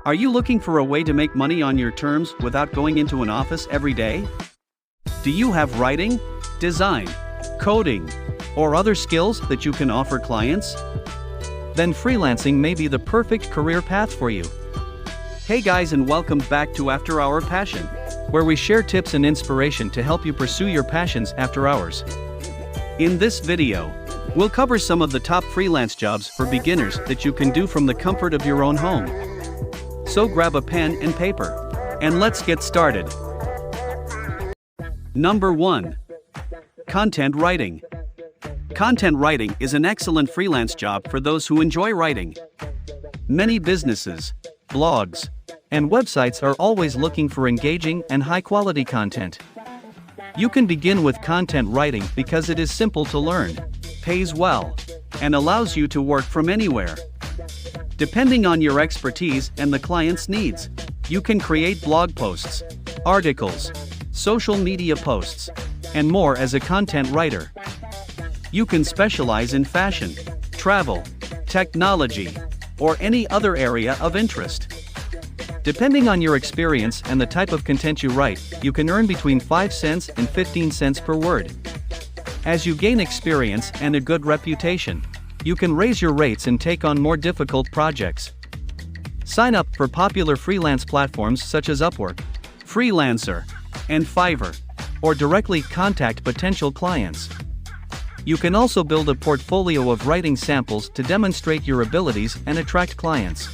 Are you looking for a way to make money on your terms without going into an office every day? Do you have writing, design, coding, or other skills that you can offer clients? Then freelancing may be the perfect career path for you. Hey guys, and welcome back to After Our Passion, where we share tips and inspiration to help you pursue your passions after hours. In this video, we'll cover some of the top freelance jobs for beginners that you can do from the comfort of your own home. So grab a pen and paper, and let's get started. Number 1. Content writing. Content writing is an excellent freelance job for those who enjoy writing. Many businesses, blogs, and websites are always looking for engaging and high-quality content. You can begin with content writing because it is simple to learn, pays well, and allows you to work from anywhere. Depending on your expertise and the client's needs, you can create blog posts, articles, social media posts, and more as a content writer. You can specialize in fashion, travel, technology, or any other area of interest. Depending on your experience and the type of content you write, you can earn between 5 cents and 15 cents per word. As you gain experience and a good reputation, you can raise your rates and take on more difficult projects. Sign up for popular freelance platforms such as Upwork, Freelancer, and Fiverr, or directly contact potential clients. You can also build a portfolio of writing samples to demonstrate your abilities and attract clients.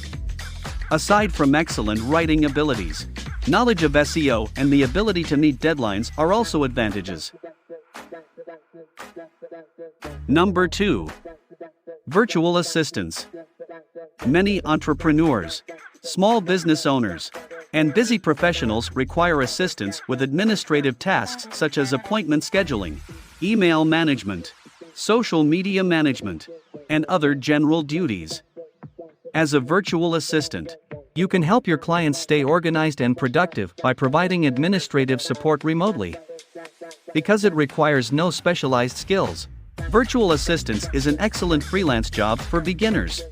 Aside from excellent writing abilities, knowledge of SEO and the ability to meet deadlines are also advantages. Number 2. Virtual assistants. Many entrepreneurs, small business owners, and busy professionals require assistance with administrative tasks such as appointment scheduling, email management, social media management, and other general duties. As a virtual assistant, you can help your clients stay organized and productive by providing administrative support remotely. Because it requires no specialized skills, virtual assistance is an excellent freelance job for beginners.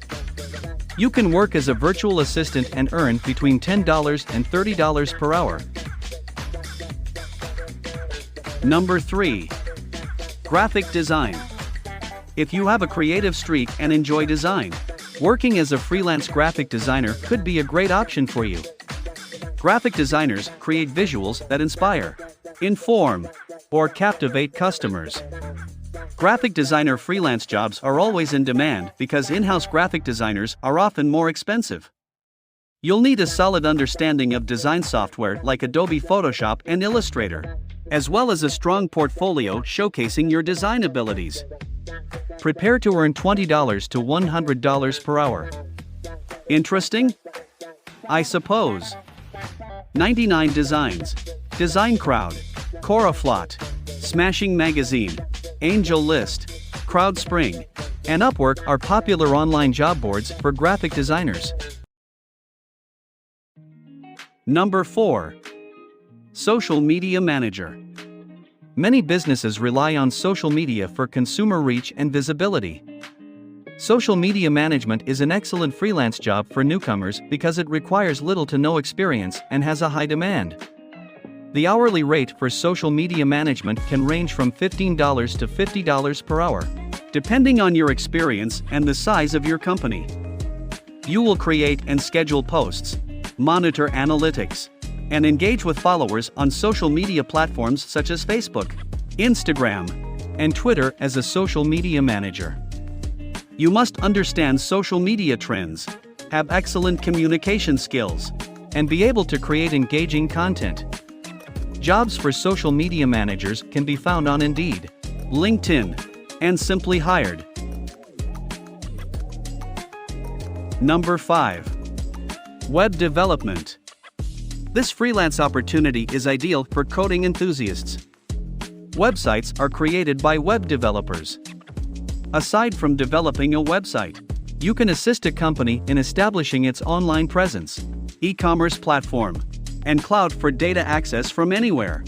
You can work as a virtual assistant and earn between $10 and $30 per hour. Number 3. Graphic design. If you have a creative streak and enjoy design, working as a freelance graphic designer could be a great option for you. Graphic designers create visuals that inspire, inform, or captivate customers. Graphic designer freelance jobs are always in demand because in-house graphic designers are often more expensive. You'll need a solid understanding of design software like Adobe Photoshop and Illustrator, as well as a strong portfolio showcasing your design abilities. Prepare to earn $20 to $100 per hour. Interesting? I suppose. 99 Designs, Design Crowd, Coraflot, Smashing Magazine, Angel List, CrowdSpring, and Upwork are popular online job boards for graphic designers. Number 4. Social Media Manager. Many businesses rely on social media for consumer reach and visibility. Social media management is an excellent freelance job for newcomers because it requires little to no experience and has a high demand. The hourly rate for social media management can range from $15 to $50 per hour, depending on your experience and the size of your company. You will create and schedule posts, monitor analytics, and engage with followers on social media platforms such as Facebook, Instagram, and Twitter as a social media manager. You must understand social media trends, have excellent communication skills, and be able to create engaging content. Jobs for social media managers can be found on Indeed, LinkedIn, and Simply Hired. Number 5. Web development. This freelance opportunity is ideal for coding enthusiasts. Websites are created by web developers. Aside from developing a website, you can assist a company in establishing its online presence, e-commerce platform, and cloud for data access from anywhere.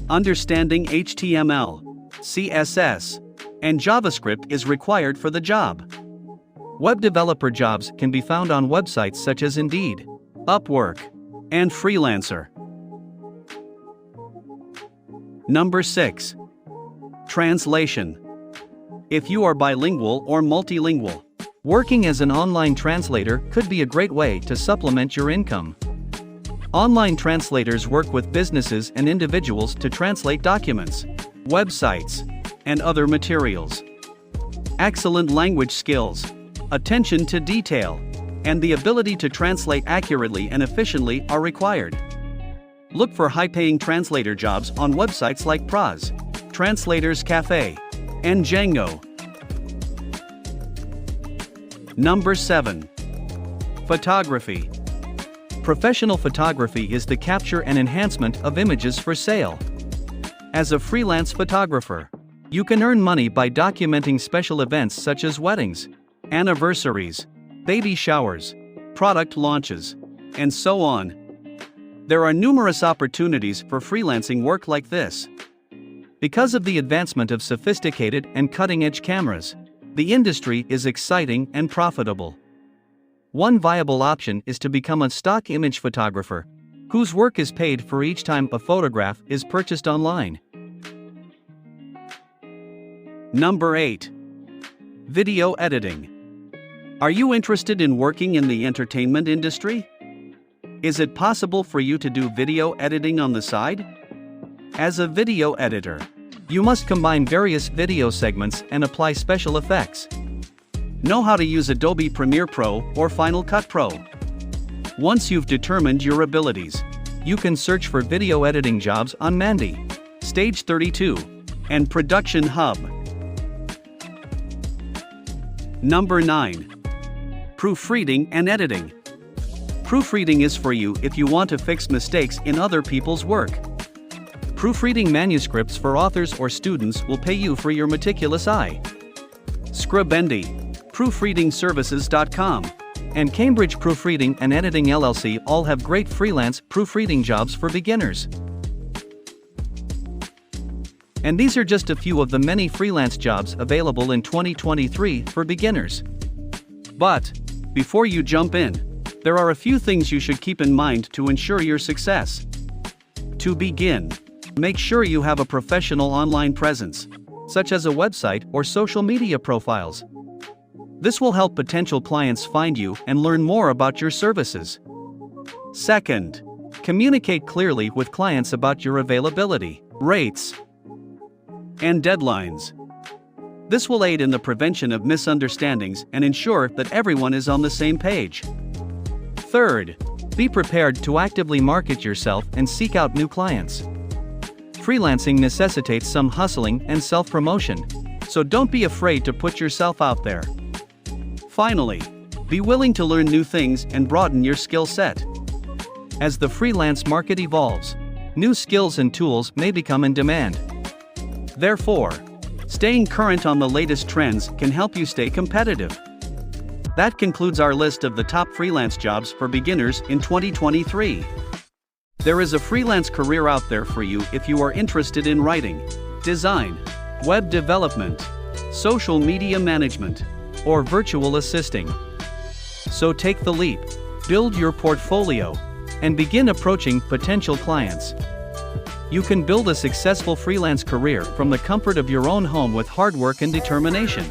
Understanding HTML, CSS, and JavaScript is required for the job. Web developer jobs can be found on websites such as Indeed, Upwork, and Freelancer. Number 6. Translation. If you are bilingual or multilingual, working as an online translator could be a great way to supplement your income. Online translators work with businesses and individuals to translate documents, websites, and other materials. Excellent language skills, attention to detail, and the ability to translate accurately and efficiently are required. Look for high-paying translator jobs on websites like Praz, Translators Cafe, and Django. Number 7. Photography. Professional photography is the capture and enhancement of images for sale. As a freelance photographer, you can earn money by documenting special events such as weddings, anniversaries, baby showers, product launches, and so on. There are numerous opportunities for freelancing work like this. Because of the advancement of sophisticated and cutting-edge cameras, the industry is exciting and profitable. One viable option is to become a stock image photographer, whose work is paid for each time a photograph is purchased online. Number 8. Video editing. Are you interested in working in the entertainment industry? Is it possible for you to do video editing on the side? As a video editor, you must combine various video segments and apply special effects. Know how to use Adobe Premiere Pro or Final Cut Pro. Once you've determined your abilities, you can search for video editing jobs on Mandy, Stage 32, and Production Hub. Number 9. Proofreading and editing. Proofreading is for you if you want to fix mistakes in other people's work. Proofreading manuscripts for authors or students will pay you for your meticulous eye. Scribendi, proofreadingservices.com, and Cambridge Proofreading and Editing LLC all have great freelance proofreading jobs for beginners. And these are just a few of the many freelance jobs available in 2023 for beginners. But, before you jump in, there are a few things you should keep in mind to ensure your success. To begin, make sure you have a professional online presence, such as a website or social media profiles. This will help potential clients find you and learn more about your services. Second, communicate clearly with clients about your availability, rates, and deadlines. This will aid in the prevention of misunderstandings and ensure that everyone is on the same page. Third, be prepared to actively market yourself and seek out new clients. Freelancing necessitates some hustling and self-promotion, so don't be afraid to put yourself out there. Finally, be willing to learn new things and broaden your skill set. As the freelance market evolves, new skills and tools may become in demand. Therefore, staying current on the latest trends can help you stay competitive. That concludes our list of the top freelance jobs for beginners in 2023. There is a freelance career out there for you if you are interested in writing, design, web development, social media management, or virtual assisting. So take the leap, build your portfolio, and begin approaching potential clients. You can build a successful freelance career from the comfort of your own home with hard work and determination.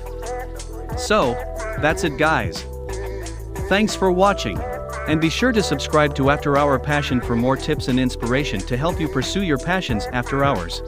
So, that's it guys. Thanks for watching, and be sure to subscribe to After Hour Passion for more tips and inspiration to help you pursue your passions after hours.